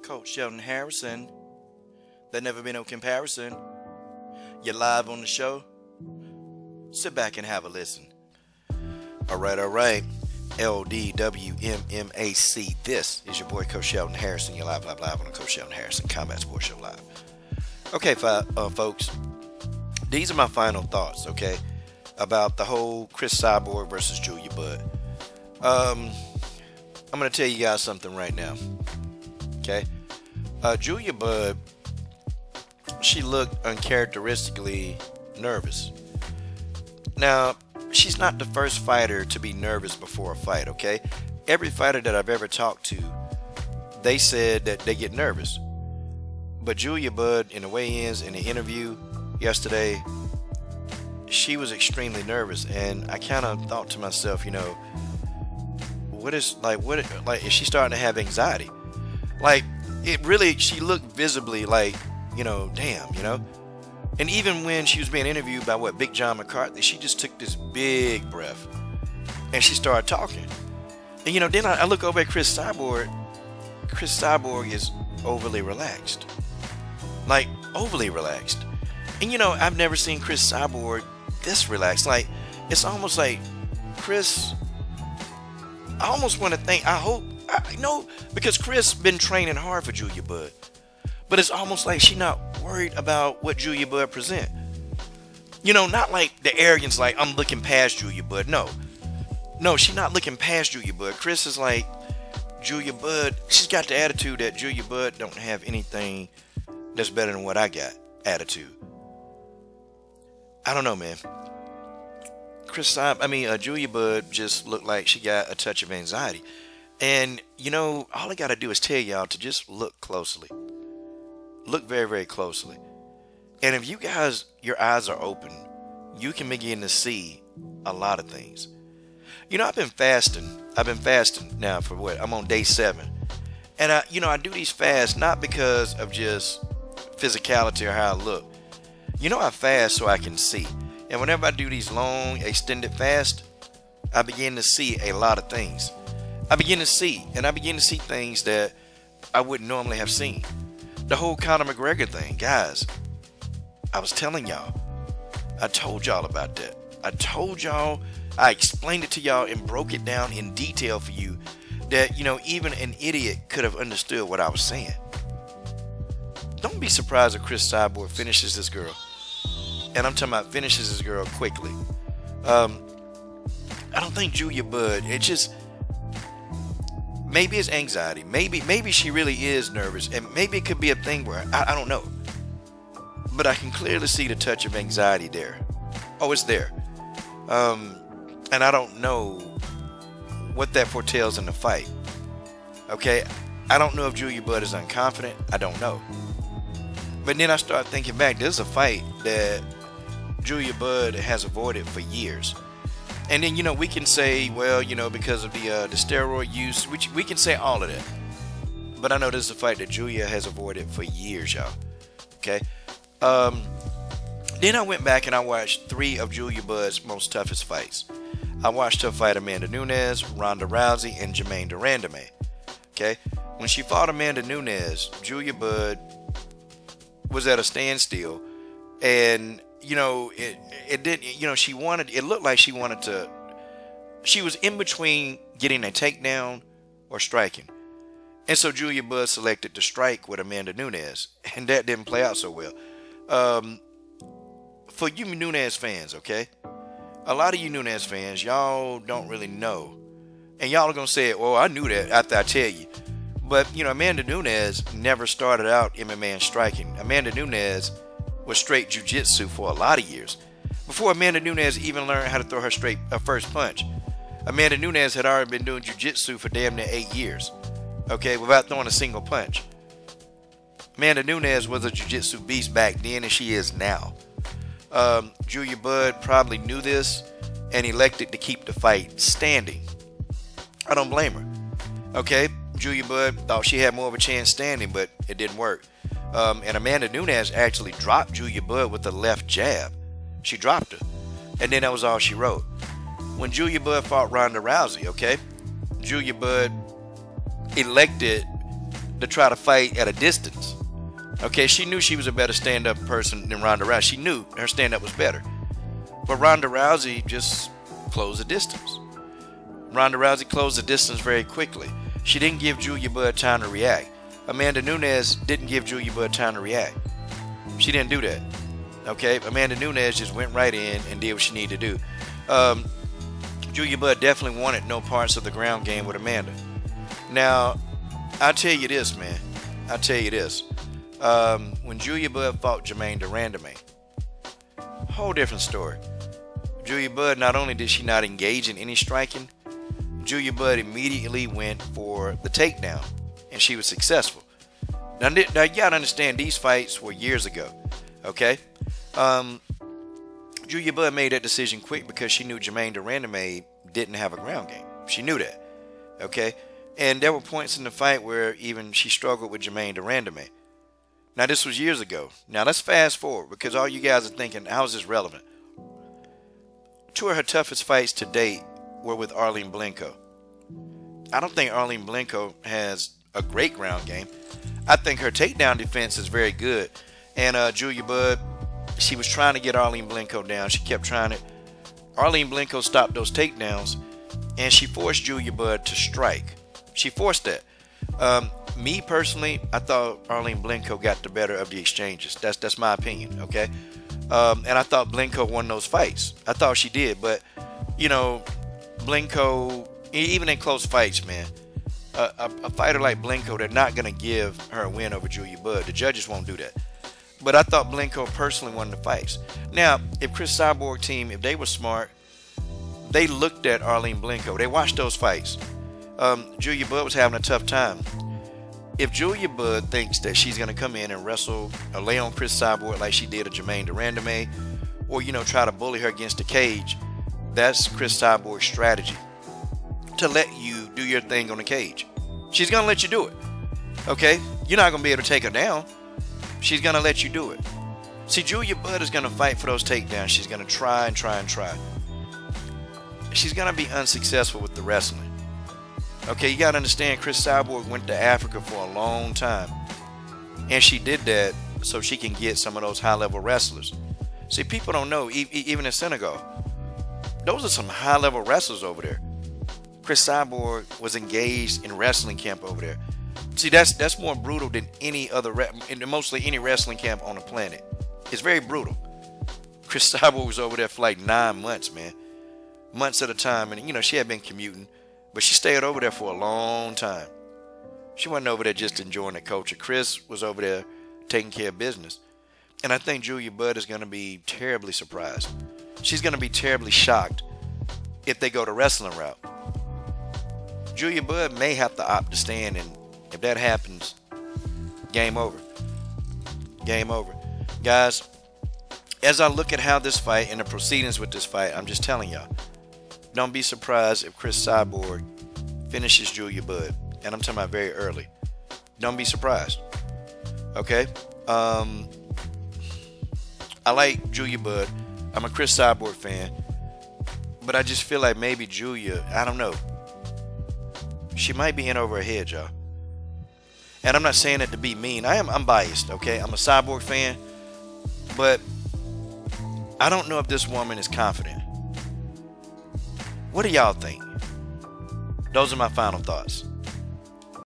Coach Sheldon Harrison. There never been no comparison. You're live on the show. Sit back and have a listen. All right. LDWMMAC. This is your boy Coach Sheldon Harrison. You're live on the Coach Sheldon Harrison Combat Sports Show Live. Okay, folks. These are my final thoughts, okay, about the whole Cris Cyborg versus Julia Budd. I'm going to tell you guys something right now, okay? Julia Budd, she looked uncharacteristically nervous. Now, she's not the first fighter to be nervous before a fight, okay? Every fighter that I've ever talked to, they said that they get nervous. But Julia Budd, in the weigh-ins, in the interview yesterday, she was extremely nervous, and I kind of thought to myself, is she starting to have anxiety? Like, she looked visibly like, damn. And even when she was being interviewed by Big John McCarthy, she just took this big breath and she started talking. And then I look over at Cris Cyborg. Cris Cyborg is overly relaxed. Like, overly relaxed. And I've never seen Cris Cyborg this relaxed. Like, it's almost like Cris, I almost want to think, because Cris been training hard for Julia Budd. But it's almost like she's not worried about what Julia Budd present. Not like the arrogance, like I'm looking past Julia Budd. No, she's not looking past Julia Budd. Cris is like, Julia Budd, she's got the attitude that Julia Budd don't have anything that's better than what I got attitude. I don't know, man. Julia Budd just looked like she got a touch of anxiety. And, all I got to do is tell y'all to just look closely. Look very, very closely. And if you guys, your eyes are open, you can begin to see a lot of things. I've been fasting. Now for what? I'm on day 7. And I do these fasts not because of just physicality or how I look. I fast so I can see. And whenever I do these long, extended fasts, I begin to see a lot of things. I begin to see things that I wouldn't normally have seen. The whole Conor McGregor thing, guys, I was telling y'all. I told y'all about that. I explained it to y'all and broke it down in detail for you that, even an idiot could have understood what I was saying. Don't be surprised if Cris Cyborg finishes this girl. And I'm talking about finishes this girl quickly. I don't think Julia Budd, maybe it's anxiety. Maybe she really is nervous. And maybe it could be a thing where, I don't know. But I can clearly see the touch of anxiety there. Oh, it's there. And I don't know what that foretells in the fight. Okay? I don't know if Julia Budd is unconfident. I don't know. But then I start thinking back. This is a fight that Julia Budd has avoided for years. And then, we can say, well, because of the steroid use, we can say all of that. But I know this is a fight that Julia has avoided for years, y'all. Okay? Then I went back and I watched 3 of Julia Budd's most toughest fights. I watched her fight Amanda Nunes, Ronda Rousey, and Germaine de Randamie. Okay? When she fought Amanda Nunes, Julia Budd was at a standstill. And it didn't, it looked like she was in between getting a takedown or striking. And so Julia Budd selected to strike with Amanda Nunes, and that didn't play out so well. For you Nunes fans, okay? A lot of you Nunes fans, y'all don't really know. And y'all are going to say, well, I knew that after I tell you. But, Amanda Nunes never started out MMA and striking. Amanda Nunes was straight jiu-jitsu for a lot of years. Before Amanda Nunes even learned how to throw her first punch, Amanda Nunes had already been doing jiu-jitsu for damn near 8 years, okay, without throwing a single punch. Amanda Nunes was a jiu-jitsu beast back then, and she is now. Julia Budd probably knew this and elected to keep the fight standing. I don't blame her. Okay, Julia Budd thought she had more of a chance standing, but it didn't work. And Amanda Nunes actually dropped Julia Budd with the left jab. She dropped her. And then that was all she wrote. When Julia Budd fought Ronda Rousey, okay, Julia Budd elected to try to fight at a distance. Okay, she knew she was a better stand-up person than Ronda Rousey. She knew her stand-up was better. But Ronda Rousey just closed the distance. Ronda Rousey closed the distance very quickly. She didn't give Julia Budd time to react. Amanda Nunes didn't give Julia Budd time to react. She didn't do that. Okay, Amanda Nunes just went right in and did what she needed to do. Julia Budd definitely wanted no parts of the ground game with Amanda. Now, I'll tell you this, man. I'll tell you this. When Julia Budd fought Jermaine Durandame, whole different story. Julia Budd, not only did she not engage in any striking, Julia Budd immediately went for the takedown, and she was successful. Now you gotta understand, these fights were years ago, okay? Julia Budd made that decision quick because she knew Jermaine Durandame didn't have a ground game. She knew that, okay? And there were points in the fight where even she struggled with Jermaine Durandame. Now, this was years ago. Now, let's fast forward, because all you guys are thinking, how is this relevant? Two of her toughest fights to date were with Arlene Blencowe. I don't think Arlene Blencowe has a great ground game. I think her takedown defense is very good. And Julia Budd, she was trying to get Arlene Blencowe down. She kept trying it. Arlene Blencowe stopped those takedowns, and she forced Julia Budd to strike. She forced that. Me personally, I thought Arlene Blencowe got the better of the exchanges. That's my opinion, okay? And I thought Blencowe won those fights. I thought she did, but you know, Blencowe, even in close fights, man, a fighter like Blencowe, they're not gonna give her a win over Julia Budd. The judges won't do that. But I thought Blencowe personally won the fights. Now, if Cris Cyborg team, if they were smart, they looked at Arlene Blencowe. They watched those fights. Julia Budd was having a tough time. If Julia Budd thinks that she's going to come in and wrestle or lay on Cris Cyborg like she did a Jermaine Durandame, or, you know, try to bully her against the cage, that's Cris Cyborg's strategy, to let you do your thing on the cage. She's going to let you do it, okay? You're not going to be able to take her down. She's going to let you do it. See, Julia Budd is going to fight for those takedowns. She's going to try and try and try. She's going to be unsuccessful with the wrestling. Okay, you got to understand, Cris Cyborg went to Africa for a long time. And she did that so she can get some of those high-level wrestlers. See, people don't know, even in Senegal, those are some high-level wrestlers over there. Cris Cyborg was engaged in wrestling camp over there. See, that's more brutal than any other, mostly any wrestling camp on the planet. It's very brutal. Cris Cyborg was over there for like 9 months, man. Months at a time. And, you know, she had been commuting. But she stayed over there for a long time. She wasn't over there just enjoying the culture. Cris was over there taking care of business. And I think Julia Budd is going to be terribly surprised. She's going to be terribly shocked if they go the wrestling route. Julia Budd may have to opt to stand, and if that happens, game over. Game over. Guys, as I look at how this fight and the proceedings with this fight, I'm just telling y'all, don't be surprised if Cris Cyborg finishes Julia Budd. And I'm talking about very early. Don't be surprised. Okay? I like Julia Budd. I'm a Cris Cyborg fan. But I just feel like maybe Julia, I don't know, she might be in over her head, y'all. And I'm not saying that to be mean. I'm biased, okay? I'm a Cyborg fan. But I don't know if this woman is confident. What do y'all think? Those are my final thoughts.